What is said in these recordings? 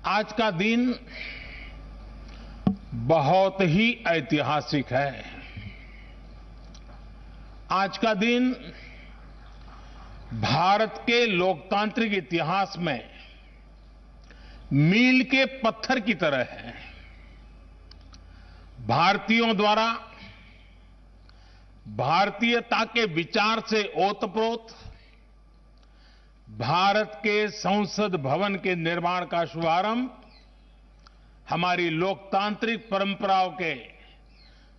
आज का दिन बहुत ही ऐतिहासिक है। आज का दिन भारत के लोकतांत्रिक इतिहास में मील के पत्थर की तरह है। भारतीयों द्वारा भारतीयता के विचार से ओतप्रोत भारत के संसद भवन के निर्माण का शुभारंभ हमारी लोकतांत्रिक परंपराओं के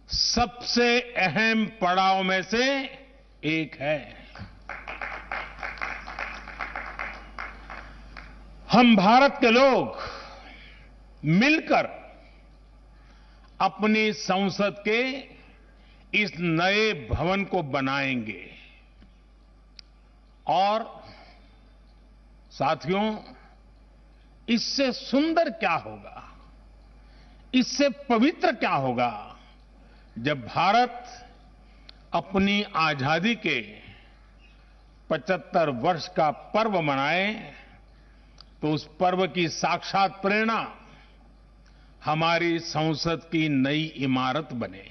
सबसे अहम पड़ाव में से एक है। हम भारत के लोग मिलकर अपनी संसद के इस नए भवन को बनाएंगे और साथियों, इससे सुंदर क्या होगा, इससे पवित्र क्या होगा जब भारत अपनी आजादी के 75 वर्ष का पर्व मनाए तो उस पर्व की साक्षात प्रेरणा हमारी संसद की नई इमारत बने।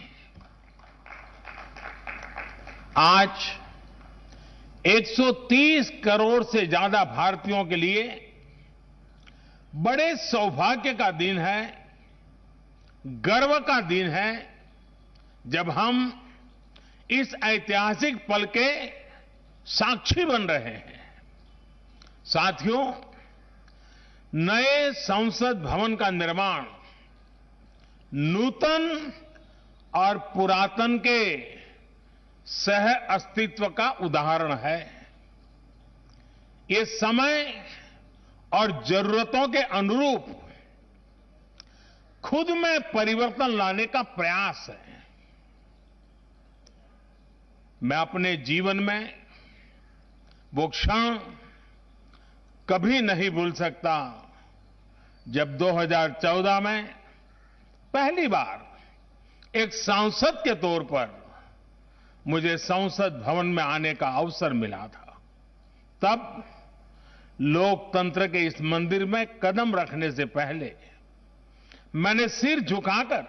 आज 130 करोड़ से ज्यादा भारतीयों के लिए बड़े सौभाग्य का दिन है, गर्व का दिन है जब हम इस ऐतिहासिक पल के साक्षी बन रहे हैं। साथियों, नए संसद भवन का निर्माण नूतन और पुरातन के सह अस्तित्व का उदाहरण है। ये समय और जरूरतों के अनुरूप खुद में परिवर्तन लाने का प्रयास है। मैं अपने जीवन में वो क्षण कभी नहीं भूल सकता जब 2014 में पहली बार एक सांसद के तौर पर मुझे संसद भवन में आने का अवसर मिला था। तब लोकतंत्र के इस मंदिर में कदम रखने से पहले मैंने सिर झुकाकर,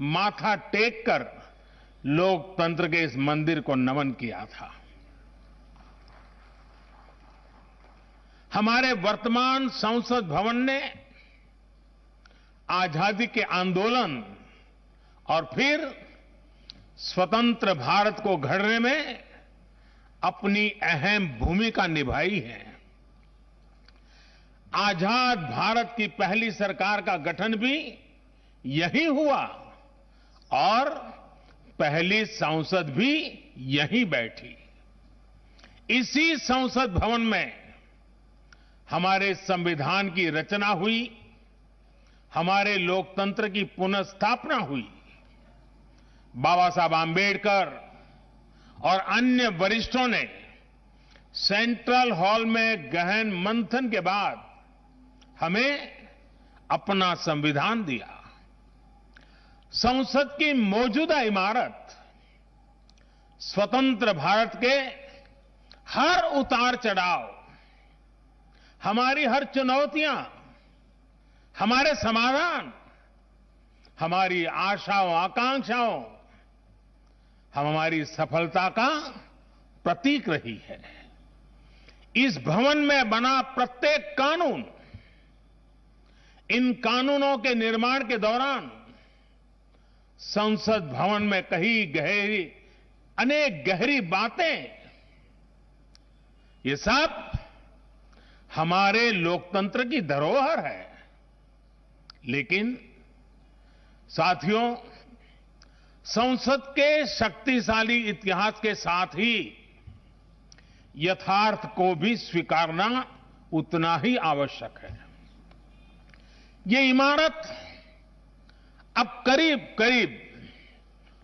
माथा टेककर लोकतंत्र के इस मंदिर को नमन किया था। हमारे वर्तमान संसद भवन ने आजादी के आंदोलन और फिर स्वतंत्र भारत को गढ़ने में अपनी अहम भूमिका निभाई है। आजाद भारत की पहली सरकार का गठन भी यहीं हुआ और पहली संसद भी यहीं बैठी। इसी संसद भवन में हमारे संविधान की रचना हुई, हमारे लोकतंत्र की पुनर्स्थापना हुई। बाबा साहब आंबेडकर और अन्य वरिष्ठों ने सेंट्रल हॉल में गहन मंथन के बाद हमें अपना संविधान दिया। संसद की मौजूदा इमारत स्वतंत्र भारत के हर उतार चढ़ाव, हमारी हर चुनौतियां, हमारे समाधान, हमारी आशाओं आकांक्षाओं, हमारी सफलता का प्रतीक रही है। इस भवन में बना प्रत्येक कानून, इन कानूनों के निर्माण के दौरान संसद भवन में कही अनेक गहरी बातें, ये सब हमारे लोकतंत्र की धरोहर है। लेकिन साथियों, संसद के शक्तिशाली इतिहास के साथ ही यथार्थ को भी स्वीकारना उतना ही आवश्यक है। ये इमारत अब करीब करीब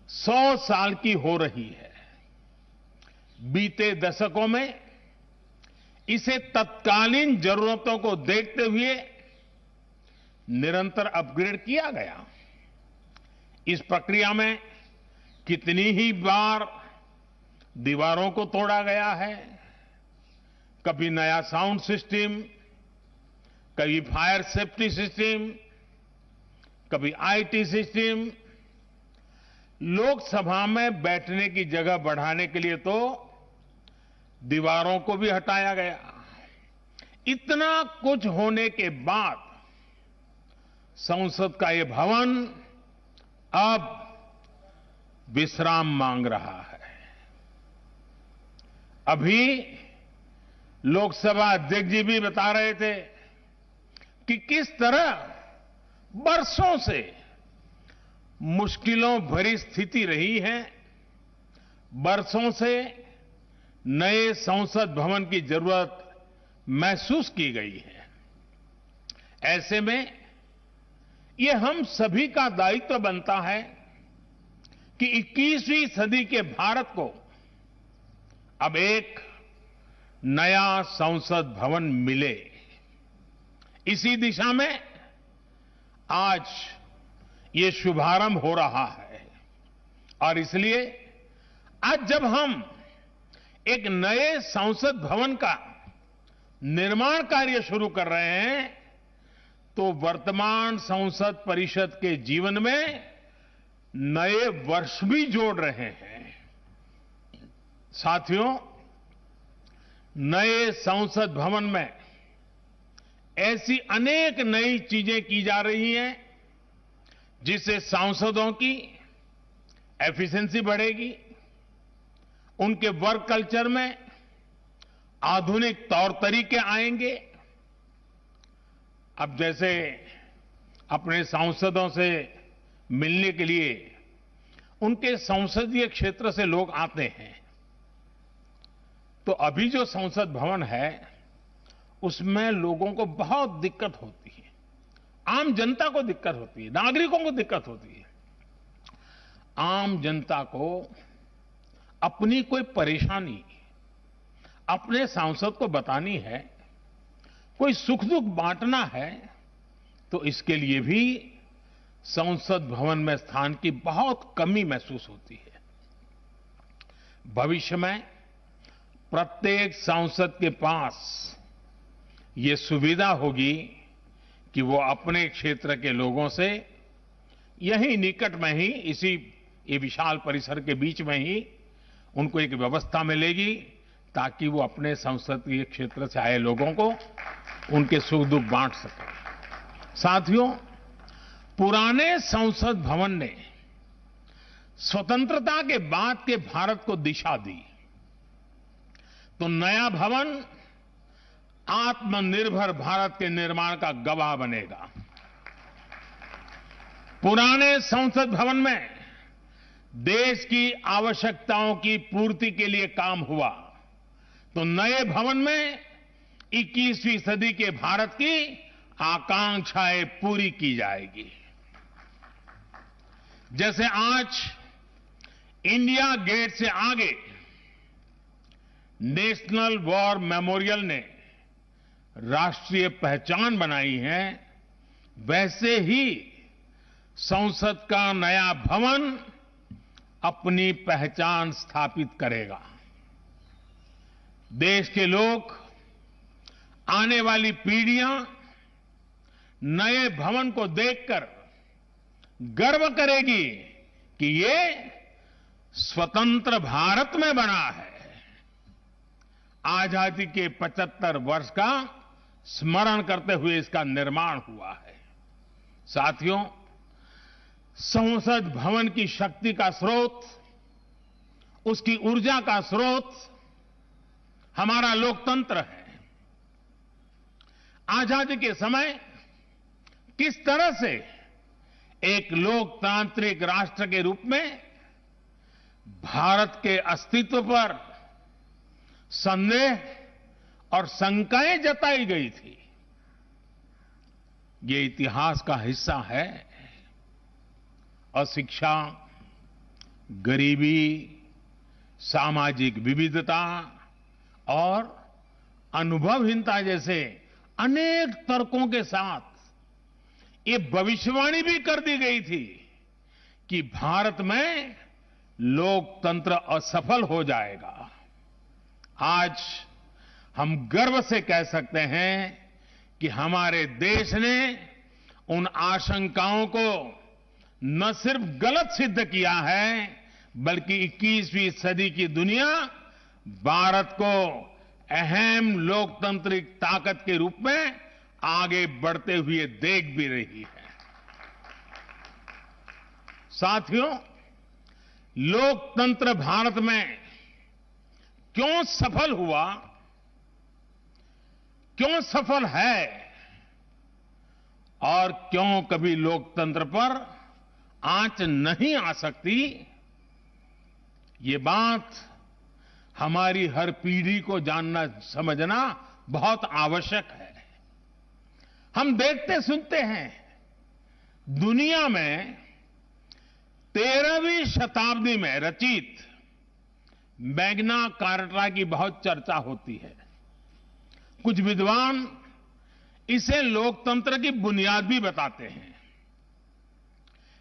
100 साल की हो रही है। बीते दशकों में इसे तत्कालीन जरूरतों को देखते हुए निरंतर अपग्रेड किया गया। इस प्रक्रिया में कितनी ही बार दीवारों को तोड़ा गया है, कभी नया साउंड सिस्टम, कभी फायर सेफ्टी सिस्टम, कभी आईटी सिस्टम। लोकसभा में बैठने की जगह बढ़ाने के लिए तो दीवारों को भी हटाया गया। इतना कुछ होने के बाद संसद का ये भवन अब विश्राम मांग रहा है। अभी लोकसभा अध्यक्ष जी भी बता रहे थे कि किस तरह बरसों से मुश्किलों भरी स्थिति रही है। बरसों से नए संसद भवन की जरूरत महसूस की गई है। ऐसे में ये हम सभी का दायित्व बनता है कि 21वीं सदी के भारत को अब एक नया संसद भवन मिले। इसी दिशा में आज ये शुभारंभ हो रहा है और इसलिए आज जब हम एक नए संसद भवन का निर्माण कार्य शुरू कर रहे हैं तो वर्तमान संसद परिषद के जीवन में नए वर्ष भी जोड़ रहे हैं। साथियों, नए संसद भवन में ऐसी अनेक नई चीजें की जा रही हैं जिससे सांसदों की एफिशिएंसी बढ़ेगी, उनके वर्क कल्चर में आधुनिक तौर तरीके आएंगे। अब जैसे अपने सांसदों से मिलने के लिए उनके संसदीय क्षेत्र से लोग आते हैं, तो अभी जो संसद भवन है उसमें लोगों को बहुत दिक्कत होती है। आम जनता को दिक्कत होती है, नागरिकों को दिक्कत होती है। आम जनता को अपनी कोई परेशानी अपने सांसद को बतानी है, कोई सुख दुख बांटना है, तो इसके लिए भी संसद भवन में स्थान की बहुत कमी महसूस होती है। भविष्य में प्रत्येक सांसद के पास ये सुविधा होगी कि वो अपने क्षेत्र के लोगों से यहीं निकट में ही, इसी ये विशाल परिसर के बीच में ही उनको एक व्यवस्था मिलेगी ताकि वो अपने संसदीय क्षेत्र से आए लोगों को उनके सुख दुख बांट सके। साथियों, पुराने संसद भवन ने स्वतंत्रता के बाद के भारत को दिशा दी, तो नया भवन आत्मनिर्भर भारत के निर्माण का गवाह बनेगा। पुराने संसद भवन में देश की आवश्यकताओं की पूर्ति के लिए काम हुआ, तो नए भवन में 21वीं सदी के भारत की आकांक्षाएं पूरी की जाएगी। जैसे आज इंडिया गेट से आगे नेशनल वॉर मेमोरियल ने राष्ट्रीय पहचान बनाई है, वैसे ही संसद का नया भवन अपनी पहचान स्थापित करेगा। देश के लोग, आने वाली पीढ़ियां नए भवन को देखकर गर्व करेगी कि ये स्वतंत्र भारत में बना है। आजादी के 75 वर्ष का स्मरण करते हुए इसका निर्माण हुआ है। साथियों, संसद भवन की शक्ति का स्रोत, उसकी ऊर्जा का स्रोत हमारा लोकतंत्र है। आजादी के समय किस तरह से एक लोकतांत्रिक राष्ट्र के रूप में भारत के अस्तित्व पर संदेह और शंकाएं जताई गई थी, ये इतिहास का हिस्सा है। अशिक्षा, गरीबी, सामाजिक विविधता और अनुभवहीनता जैसे अनेक तर्कों के साथ ये भविष्यवाणी भी कर दी गई थी कि भारत में लोकतंत्र असफल हो जाएगा। आज हम गर्व से कह सकते हैं कि हमारे देश ने उन आशंकाओं को न सिर्फ गलत सिद्ध किया है, बल्कि 21वीं सदी की दुनिया भारत को अहम लोकतांत्रिक ताकत के रूप में आगे बढ़ते हुए देख भी रही है। साथियों, लोकतंत्र भारत में क्यों सफल हुआ, क्यों सफल है और क्यों कभी लोकतंत्र पर आंच नहीं आ सकती, ये बात हमारी हर पीढ़ी को जानना समझना बहुत आवश्यक है। हम देखते सुनते हैं, दुनिया में 13वीं शताब्दी में रचित मैग्ना कार्टा की बहुत चर्चा होती है। कुछ विद्वान इसे लोकतंत्र की बुनियाद भी बताते हैं,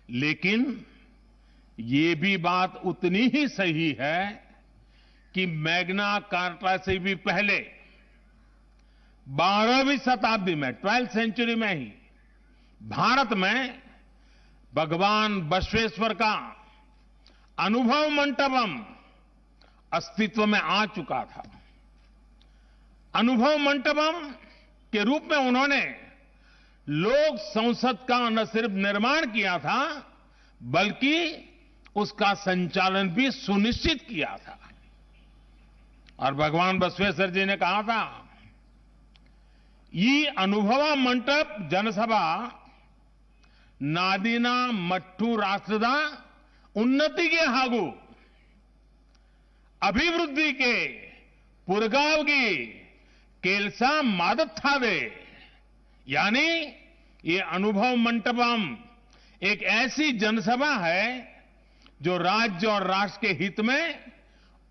लेकिन ये भी बात उतनी ही सही है कि मैग्ना कार्टा से भी पहले 12वीं शताब्दी में 12th सेंचुरी में ही भारत में भगवान बसवेश्वर का अनुभव मंटपम अस्तित्व में आ चुका था। अनुभव मंटपम के रूप में उन्होंने लोक संसद का न सिर्फ निर्माण किया था, बल्कि उसका संचालन भी सुनिश्चित किया था। और भगवान बसवेश्वर जी ने कहा था, ಈ ಅನುಭವ ಮಂಟಪ ಜನಸಭಾ ನಾದಿನ ಮಟ್ಟು ರಾಷ್ಟ್ರದ ಉನ್ನತಿಗೆ ಹಾಗೂ ಅಭಿವೃದ್ಧಿಗೆ ಪುರಗಾವಗಿ ಕೆಲಸ ಮಾಡುತ್ತದೆ। यानी ये अनुभव मंटपम एक ऐसी जनसभा है जो राज्य और राष्ट्र के हित में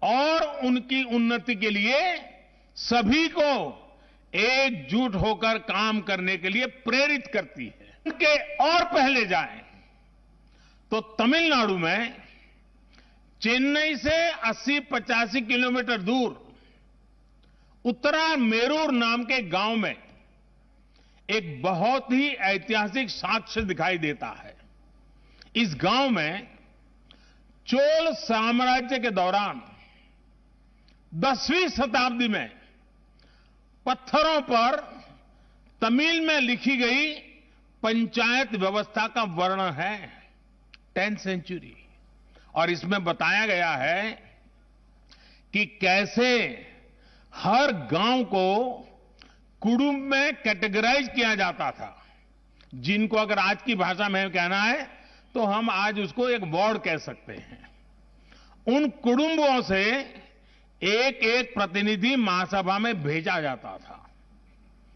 और उनकी उन्नति के लिए सभी को एकजुट होकर काम करने के लिए प्रेरित करती है। उनके और पहले जाएं तो तमिलनाडु में चेन्नई से 80-85 किलोमीटर दूर उत्तरा मेरूर नाम के गांव में एक बहुत ही ऐतिहासिक साक्ष्य दिखाई देता है। इस गांव में चोल साम्राज्य के दौरान 10वीं शताब्दी में पत्थरों पर तमिल में लिखी गई पंचायत व्यवस्था का वर्णन है, 10th सेंचुरी। और इसमें बताया गया है कि कैसे हर गांव को कुटुंब में कैटेगराइज किया जाता था, जिनको अगर आज की भाषा में कहना है तो हम आज उसको एक वार्ड कह सकते हैं। उन कुटुंबों से एक एक प्रतिनिधि महासभा में भेजा जाता था।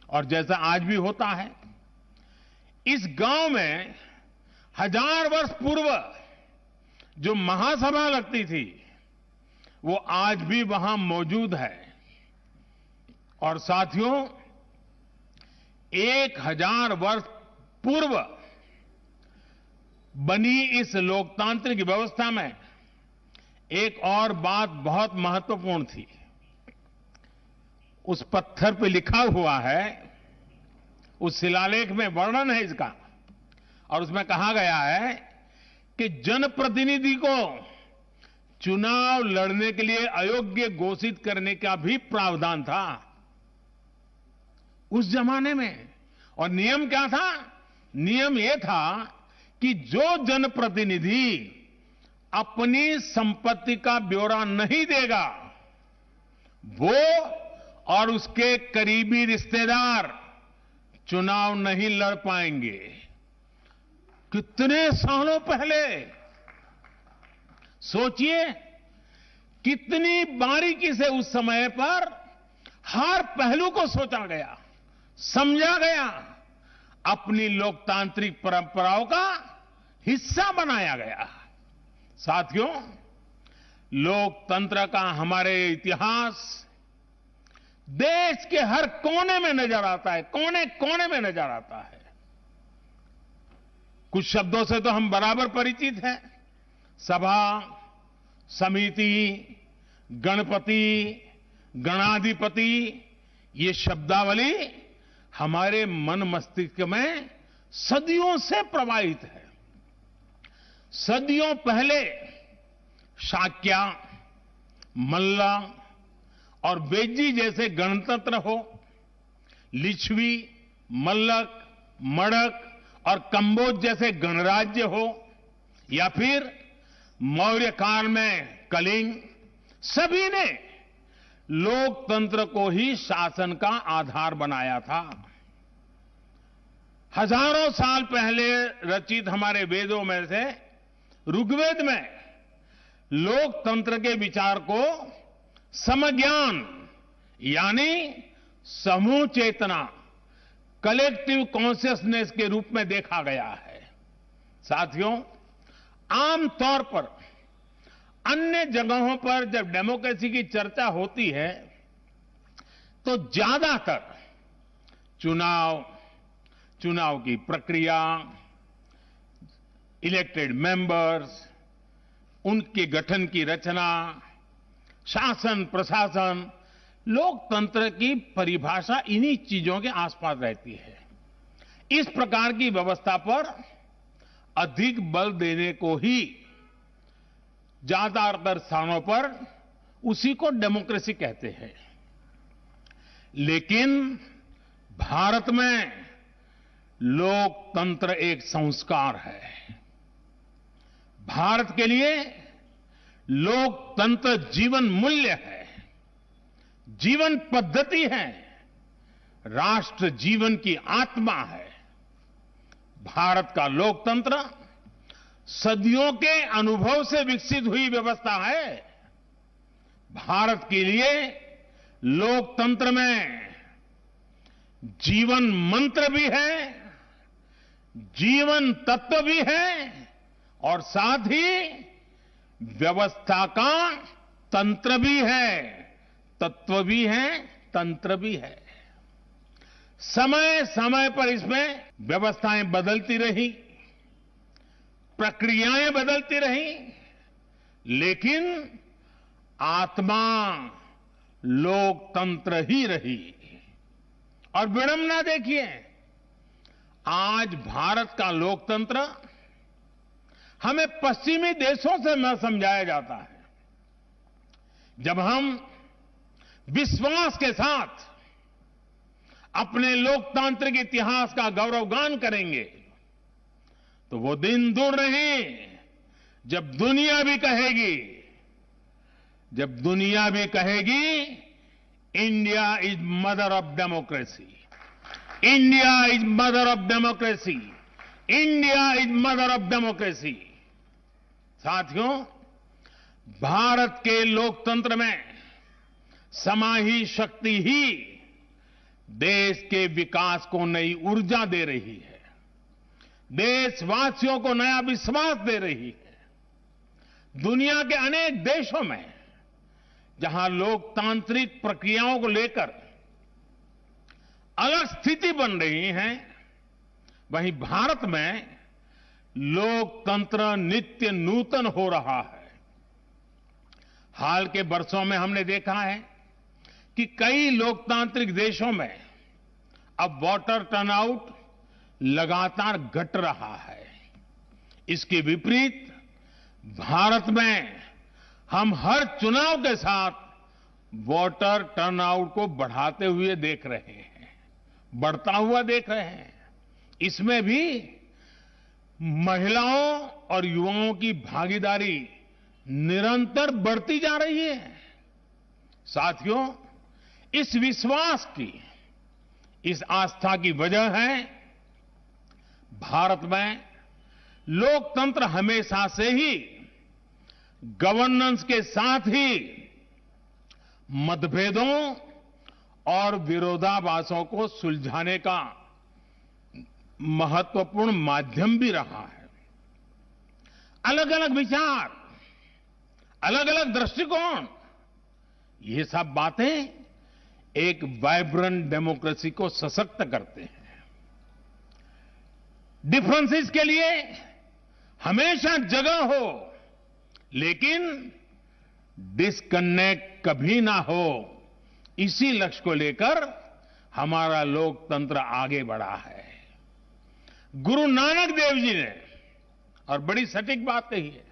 और जैसा आज भी होता है, इस गांव में 1000 वर्ष पूर्व जो महासभा लगती थी वो आज भी वहां मौजूद है। और साथियों, 1000 वर्ष पूर्व बनी इस लोकतांत्रिक व्यवस्था में एक और बात बहुत महत्वपूर्ण थी। उस पत्थर पे लिखा हुआ है, उस शिलालेख में वर्णन है इसका, और उसमें कहा गया है कि जनप्रतिनिधि को चुनाव लड़ने के लिए अयोग्य घोषित करने का भी प्रावधान था उस जमाने में। और नियम क्या था? नियम यह था कि जो जनप्रतिनिधि अपनी संपत्ति का ब्यौरा नहीं देगा, वो और उसके करीबी रिश्तेदार चुनाव नहीं लड़ पाएंगे। कितने सालों पहले सोचिए, कितनी बारीकी से उस समय पर हर पहलू को सोचा गया, समझा गया, अपनी लोकतांत्रिक परंपराओं का हिस्सा बनाया गया। साथियों, लोकतंत्र का हमारे इतिहास देश के हर कोने में नजर आता है, कोने कोने में नजर आता है। कुछ शब्दों से तो हम बराबर परिचित हैं, सभा, समिति, गणपति, गणाधिपति, ये शब्दावली हमारे मन मस्तिष्क में सदियों से प्रवाहित है। सदियों पहले शाक्य, मल्ल और बेज्जी जैसे गणतंत्र हो, लिच्छवी, मल्लक, मड़क और कंबोज जैसे गणराज्य हो, या फिर मौर्य काल में कलिंग, सभी ने लोकतंत्र को ही शासन का आधार बनाया था। हजारों साल पहले रचित हमारे वेदों में से ऋग्वेद में लोकतंत्र के विचार को समज्ञान यानी समूह चेतना, कलेक्टिव कॉन्शियसनेस के रूप में देखा गया है। साथियों, आमतौर पर अन्य जगहों पर जब डेमोक्रेसी की चर्चा होती है तो ज्यादातर चुनाव की प्रक्रिया, इलेक्टेड मेंबर्स, उनके गठन की रचना, शासन प्रशासन, लोकतंत्र की परिभाषा इन्हीं चीजों के आसपास रहती है। इस प्रकार की व्यवस्था पर अधिक बल देने को ही ज्यादातर स्थानों पर उसी को डेमोक्रेसी कहते हैं। लेकिन भारत में लोकतंत्र एक संस्कार है। भारत के लिए लोकतंत्र जीवन मूल्य है, जीवन पद्धति है, राष्ट्र जीवन की आत्मा है। भारत का लोकतंत्र सदियों के अनुभव से विकसित हुई व्यवस्था है। भारत के लिए लोकतंत्र में जीवन मंत्र भी है, जीवन तत्व भी है और साथ ही व्यवस्था का तंत्र भी है, तत्व भी है, तंत्र भी है। समय समय पर इसमें व्यवस्थाएं बदलती रही, प्रक्रियाएं बदलती रही, लेकिन आत्मा लोकतंत्र ही रही। और विडंबना देखिए, आज भारत का लोकतंत्र हमें पश्चिमी देशों से न समझाया जाता है। जब हम विश्वास के साथ अपने लोकतांत्रिक इतिहास का गौरवगान करेंगे तो वो दिन दूर नहीं जब दुनिया भी कहेगी India is mother of democracy, India is mother of democracy, India is mother of democracy. साथियों, भारत के लोकतंत्र में समाहित शक्ति ही देश के विकास को नई ऊर्जा दे रही है, देशवासियों को नया विश्वास दे रही है। दुनिया के अनेक देशों में जहां लोकतांत्रिक प्रक्रियाओं को लेकर अलग स्थिति बन रही है, वहीं भारत में लोकतंत्र नित्य नूतन हो रहा है। हाल के वर्षों में हमने देखा है कि कई लोकतांत्रिक देशों में अब वोटर टर्नआउट लगातार घट रहा है। इसके विपरीत भारत में हम हर चुनाव के साथ वोटर टर्नआउट को बढ़ाते हुए देख रहे हैं, बढ़ता हुआ देख रहे हैं। इसमें भी महिलाओं और युवाओं की भागीदारी निरंतर बढ़ती जा रही है। साथियों, इस विश्वास की, इस आस्था की वजह है भारत में लोकतंत्र हमेशा से ही गवर्नेंस के साथ ही मतभेदों और विरोधाभासों को सुलझाने का महत्वपूर्ण माध्यम भी रहा है। अलग अलग विचार, अलग अलग दृष्टिकोण, ये सब बातें एक वाइब्रेंट डेमोक्रेसी को सशक्त करते हैं। डिफरेंसेस के लिए हमेशा जगह हो, लेकिन डिस्कनेक्ट कभी ना हो, इसी लक्ष्य को लेकर हमारा लोकतंत्र आगे बढ़ा है। गुरु नानक देव जी ने, और बड़ी सटीक बात कही है,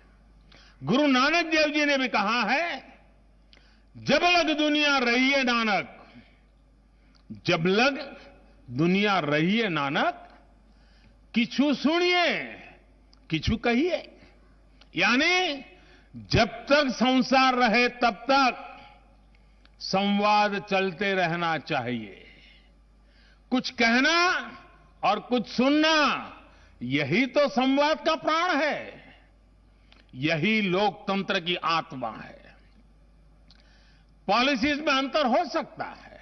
गुरु नानक देव जी ने भी कहा है, जब लग दुनिया रही है नानक, जब लग दुनिया रही है नानक, किछु सुनिए किछु कहिए। यानी जब तक संसार रहे तब तक संवाद चलते रहना चाहिए। कुछ कहना और कुछ सुनना, यही तो संवाद का प्राण है, यही लोकतंत्र की आत्मा है। पॉलिसीज में अंतर हो सकता है,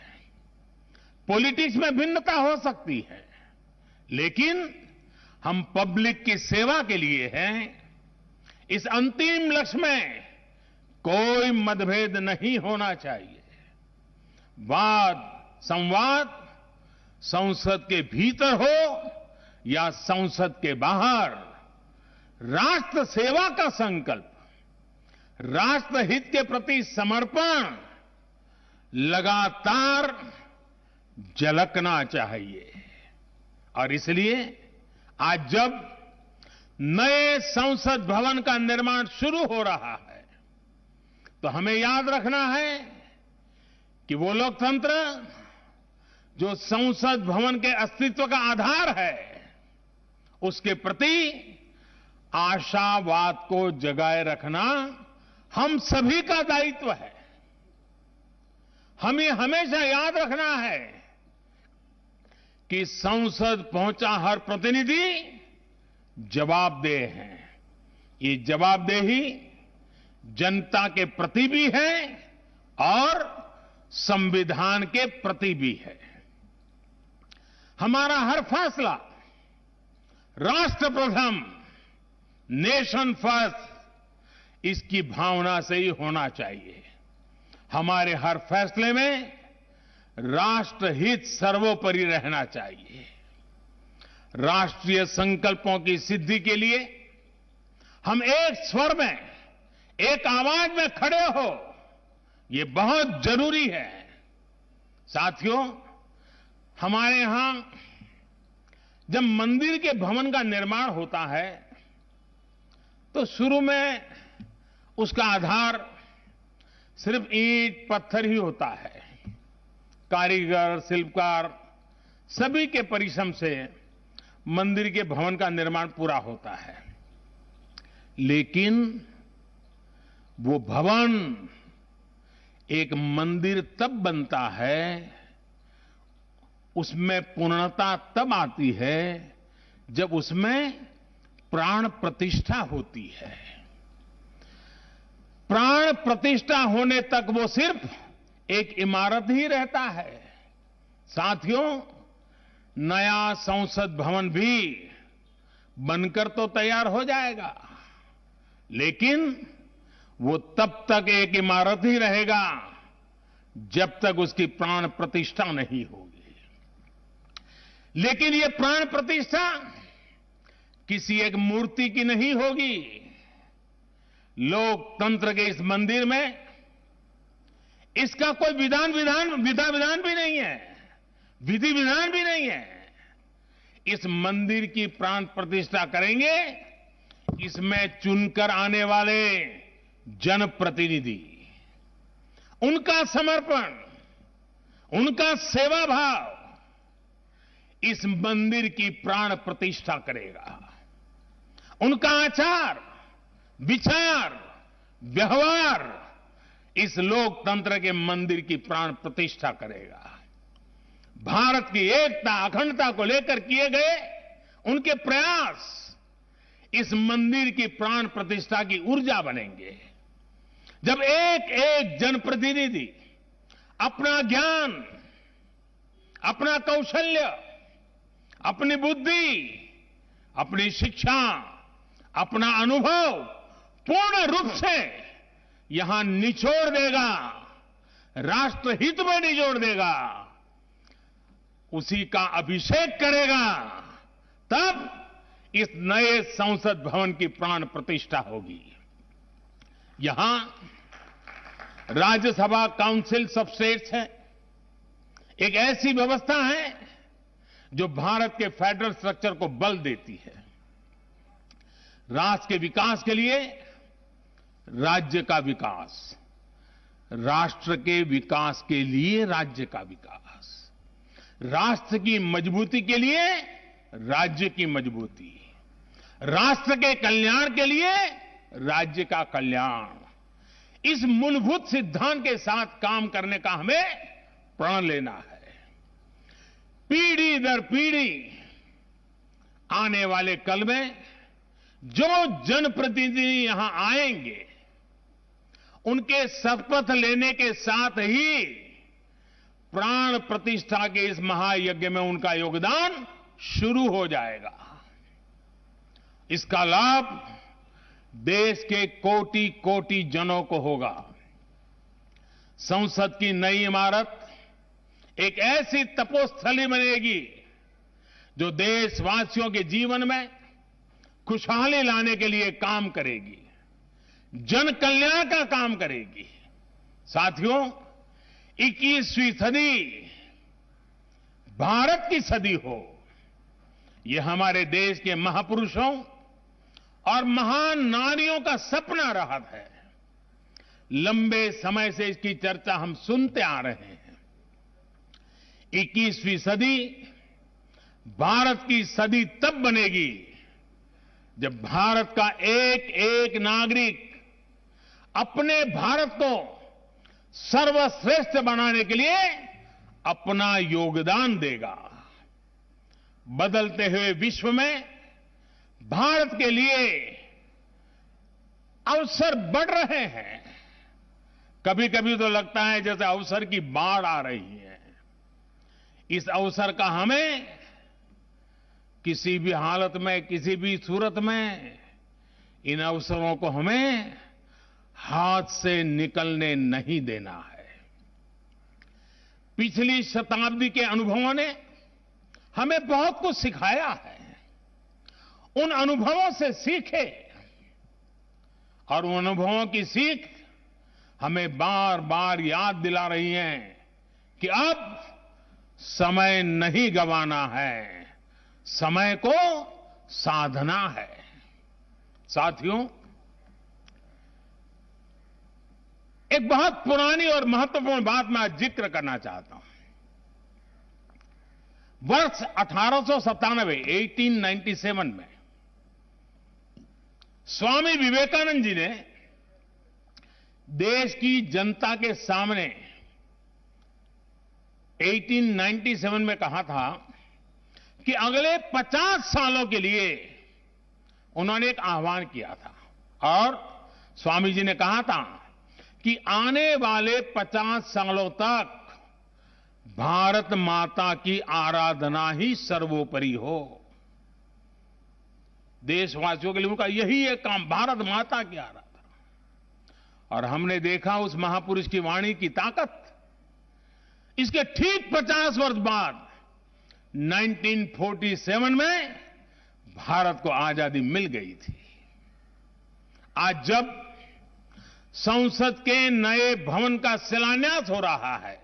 पॉलिटिक्स में भिन्नता हो सकती है, लेकिन हम पब्लिक की सेवा के लिए हैं। इस अंतिम लक्ष्य में कोई मतभेद नहीं होना चाहिए। वाद संवाद संसद के भीतर हो या संसद के बाहर, राष्ट्र सेवा का संकल्प, राष्ट्र हित के प्रति समर्पण लगातार झलकना चाहिए। और इसलिए आज जब नए संसद भवन का निर्माण शुरू हो रहा है, तो हमें याद रखना है कि वो लोकतंत्र जो संसद भवन के अस्तित्व का आधार है, उसके प्रति आशावाद को जगाए रखना हम सभी का दायित्व है। हमें हमेशा याद रखना है कि संसद पहुंचा हर प्रतिनिधि जवाबदेह है। ये जवाबदेही जनता के प्रति भी है और संविधान के प्रति भी है। हमारा हर फैसला राष्ट्र प्रथम, नेशन फर्स्ट, इसकी भावना से ही होना चाहिए। हमारे हर फैसले में राष्ट्र हित सर्वोपरि रहना चाहिए। राष्ट्रीय संकल्पों की सिद्धि के लिए हम एक स्वर में, एक आवाज में खड़े हो, ये बहुत जरूरी है। साथियों, हमारे यहां जब मंदिर के भवन का निर्माण होता है, तो शुरू में उसका आधार सिर्फ ईंट पत्थर ही होता है। कारीगर, शिल्पकार सभी के परिश्रम से मंदिर के भवन का निर्माण पूरा होता है। लेकिन वो भवन एक मंदिर तब बनता है, उसमें पूर्णता तब आती है जब उसमें प्राण प्रतिष्ठा होती है। प्राण प्रतिष्ठा होने तक वो सिर्फ एक इमारत ही रहता है। साथियों, नया संसद भवन भी बनकर तो तैयार हो जाएगा, लेकिन वो तब तक एक इमारत ही रहेगा जब तक उसकी प्राण प्रतिष्ठा नहीं होगी। लेकिन ये प्राण प्रतिष्ठा किसी एक मूर्ति की नहीं होगी। लोकतंत्र के इस मंदिर में इसका कोई विधा विधान भी नहीं है, विधि विधान भी नहीं है। इस मंदिर की प्राण प्रतिष्ठा करेंगे इसमें चुनकर आने वाले जनप्रतिनिधि, उनका समर्पण, उनका सेवा भाव इस मंदिर की प्राण प्रतिष्ठा करेगा। उनका आचार, विचार, व्यवहार इस लोकतंत्र के मंदिर की प्राण प्रतिष्ठा करेगा। भारत की एकता, अखंडता को लेकर किए गए उनके प्रयास इस मंदिर की प्राण प्रतिष्ठा की ऊर्जा बनेंगे। जब एक एक जनप्रतिनिधि अपना ज्ञान, अपना कौशल्य, अपनी बुद्धि, अपनी शिक्षा, अपना अनुभव पूर्ण रूप से यहां निचोड़ देगा, राष्ट्रहित में निचोड़ देगा, उसी का अभिषेक करेगा, तब इस नए संसद भवन की प्राण प्रतिष्ठा होगी। यहां राज्यसभा काउंसिल ऑफ स्टेट्स है, एक ऐसी व्यवस्था है जो भारत के फेडरल स्ट्रक्चर को बल देती है। राष्ट्र के विकास के लिए राज्य का विकास, राष्ट्र के विकास के लिए राज्य का विकास, राष्ट्र की मजबूती के लिए राज्य की मजबूती, राष्ट्र के कल्याण के लिए राज्य का कल्याण, इस मूलभूत सिद्धांत के साथ काम करने का हमें प्रण लेना है। पीढ़ी दर पीढ़ी आने वाले कल में जो जनप्रतिनिधि यहां आएंगे, उनके शपथ लेने के साथ ही प्राण प्रतिष्ठा के इस महायज्ञ में उनका योगदान शुरू हो जाएगा। इसका लाभ देश के कोटि कोटि जनों को होगा। संसद की नई इमारत एक ऐसी तपोस्थली बनेगी जो देशवासियों के जीवन में खुशहाली लाने के लिए काम करेगी, जन कल्याण का काम करेगी। साथियों, 21वीं सदी भारत की सदी हो, यह हमारे देश के महापुरुषों और महान नारियों का सपना रहा है। लंबे समय से इसकी चर्चा हम सुनते आ रहे हैं। 21वीं सदी भारत की सदी तब बनेगी जब भारत का एक एक नागरिक अपने भारत को सर्वश्रेष्ठ बनाने के लिए अपना योगदान देगा। बदलते हुए विश्व में भारत के लिए अवसर बढ़ रहे हैं। कभी कभी तो लगता है जैसे अवसर की बाढ़ आ रही है। इस अवसर का हमें किसी भी हालत में, किसी भी सूरत में इन अवसरों को हमें हाथ से निकलने नहीं देना है। पिछली शताब्दी के अनुभवों ने हमें बहुत कुछ सिखाया है। उन अनुभवों से सीखे और उन अनुभवों की सीख हमें बार बार याद दिला रही है कि अब समय नहीं गंवाना है, समय को साधना है। साथियों, एक बहुत पुरानी और महत्वपूर्ण बात मैं आज जिक्र करना चाहता हूं। वर्ष 1897 में स्वामी विवेकानंद जी ने देश की जनता के सामने 1897 में कहा था कि अगले 50 सालों के लिए उन्होंने एक आह्वान किया था और स्वामी जी ने कहा था कि आने वाले 50 सालों तक भारत माता की आराधना ही सर्वोपरि हो। देशवासियों के लिए उनका यही एक काम, भारत माता की आराधना। और हमने देखा उस महापुरुष की वाणी की ताकत। इसके ठीक 50 वर्ष बाद 1947 में भारत को आजादी मिल गई थी। आज जब संसद के नए भवन का शिलान्यास हो रहा है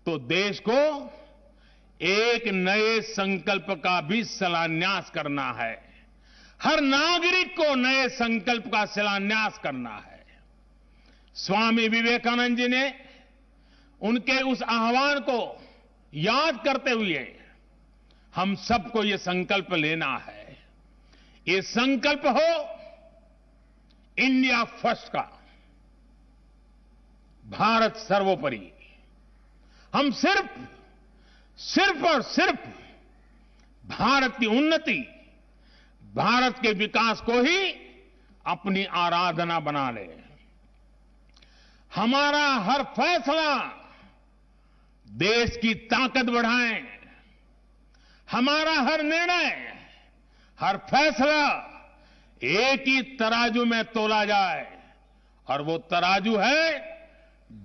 तो देश को एक नए संकल्प का भी शिलान्यास करना है। हर नागरिक को नए संकल्प का शिलान्यास करना है। स्वामी विवेकानंद जी ने उनके उस आह्वान को याद करते हुए हम सबको ये संकल्प लेना है। ये संकल्प हो इंडिया फर्स्ट का, भारत सर्वोपरि। हम सिर्फ और सिर्फ भारत की उन्नति, भारत के विकास को ही अपनी आराधना बना ले। हमारा हर फैसला देश की ताकत बढ़ाए। हमारा हर निर्णय, हर फैसला एक ही तराजू में तोला जाए और वो तराजू है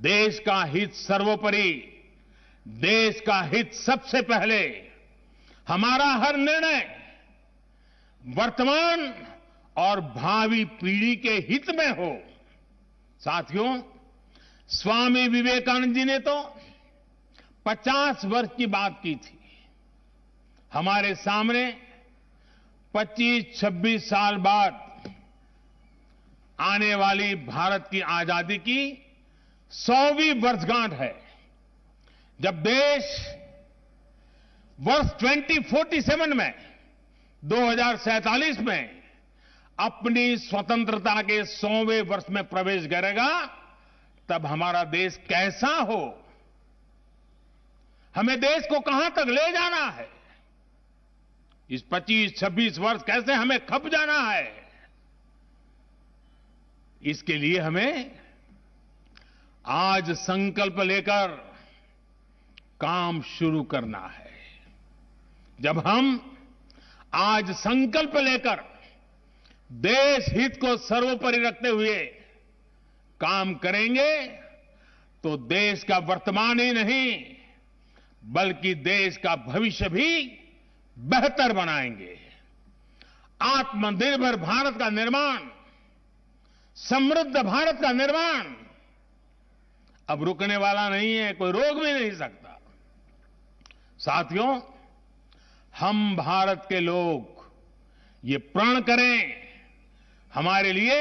देश का हित सर्वोपरि, देश का हित सबसे पहले। हमारा हर निर्णय वर्तमान और भावी पीढ़ी के हित में हो। साथियों, स्वामी विवेकानंद जी ने तो 50 वर्ष की बात की थी। हमारे सामने 25-26 साल बाद आने वाली भारत की आजादी की 100वीं वर्षगांठ है, जब देश वर्ष 2047 में 2047 में अपनी स्वतंत्रता के 100वें वर्ष में प्रवेश करेगा। तब हमारा देश कैसा हो, हमें देश को कहां तक ले जाना है, इस 25-26 वर्ष कैसे हमें खप जाना है, इसके लिए हमें आज संकल्प लेकर काम शुरू करना है। जब हम आज संकल्प लेकर देश हित को सर्वोपरि रखते हुए काम करेंगे तो देश का वर्तमान ही नहीं बल्कि देश का भविष्य भी बेहतर बनाएंगे। आत्मनिर्भर भारत का निर्माण, समृद्ध भारत का निर्माण अब रुकने वाला नहीं है, कोई रोक भी नहीं सकता। साथियों, हम भारत के लोग ये प्रण करें, हमारे लिए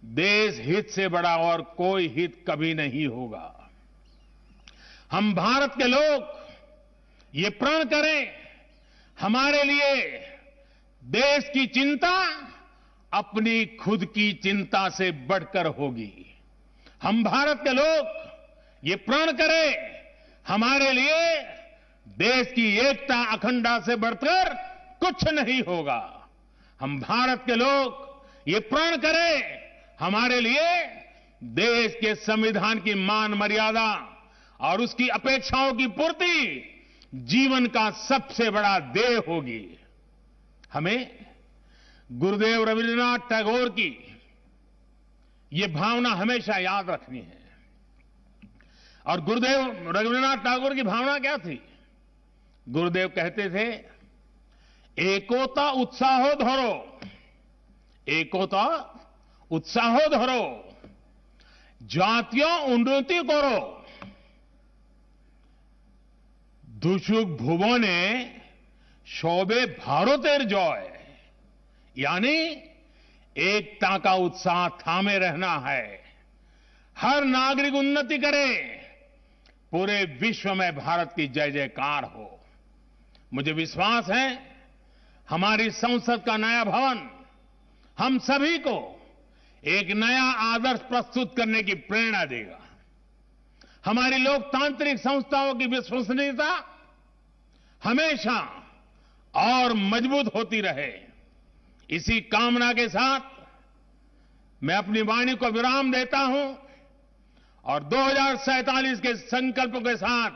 देश हित से बड़ा और कोई हित कभी नहीं होगा। हम भारत के लोग ये प्रण करें, हमारे लिए देश की चिंता अपनी खुद की चिंता से बढ़कर होगी। हम भारत के लोग ये प्रण करें, हमारे लिए देश की एकता अखंडता से बढ़कर कुछ नहीं होगा। हम भारत के लोग ये प्रण करें, हमारे लिए देश के संविधान की मान मर्यादा और उसकी अपेक्षाओं की पूर्ति जीवन का सबसे बड़ा ध्येय होगी। हमें गुरुदेव रविन्द्रनाथ टैगोर की ये भावना हमेशा याद रखनी है। और गुरुदेव रविन्द्रनाथ टैगोर की भावना क्या थी? गुरुदेव कहते थे, एकोता उत्साहो धरो, एकोता उत्साहो धरो, জাতীয় উন্নতি করো, দুসুক ভুবনে সবে ভারতের জয়। यानी एकता का उत्साह थामे रहना है, हर नागरिक उन्नति करे, पूरे विश्व में भारत की जय जयकार हो। मुझे विश्वास है हमारी संसद का नया भवन हम सभी को एक नया आदर्श प्रस्तुत करने की प्रेरणा देगा। हमारी लोकतांत्रिक संस्थाओं की विश्वसनीयता हमेशा और मजबूत होती रहे, इसी कामना के साथ मैं अपनी वाणी को विराम देता हूं और 2047 के संकल्प के साथ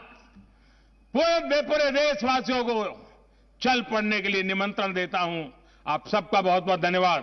पूरे देशवासियों को चल पड़ने के लिए निमंत्रण देता हूं। आप सबका बहुत बहुत धन्यवाद।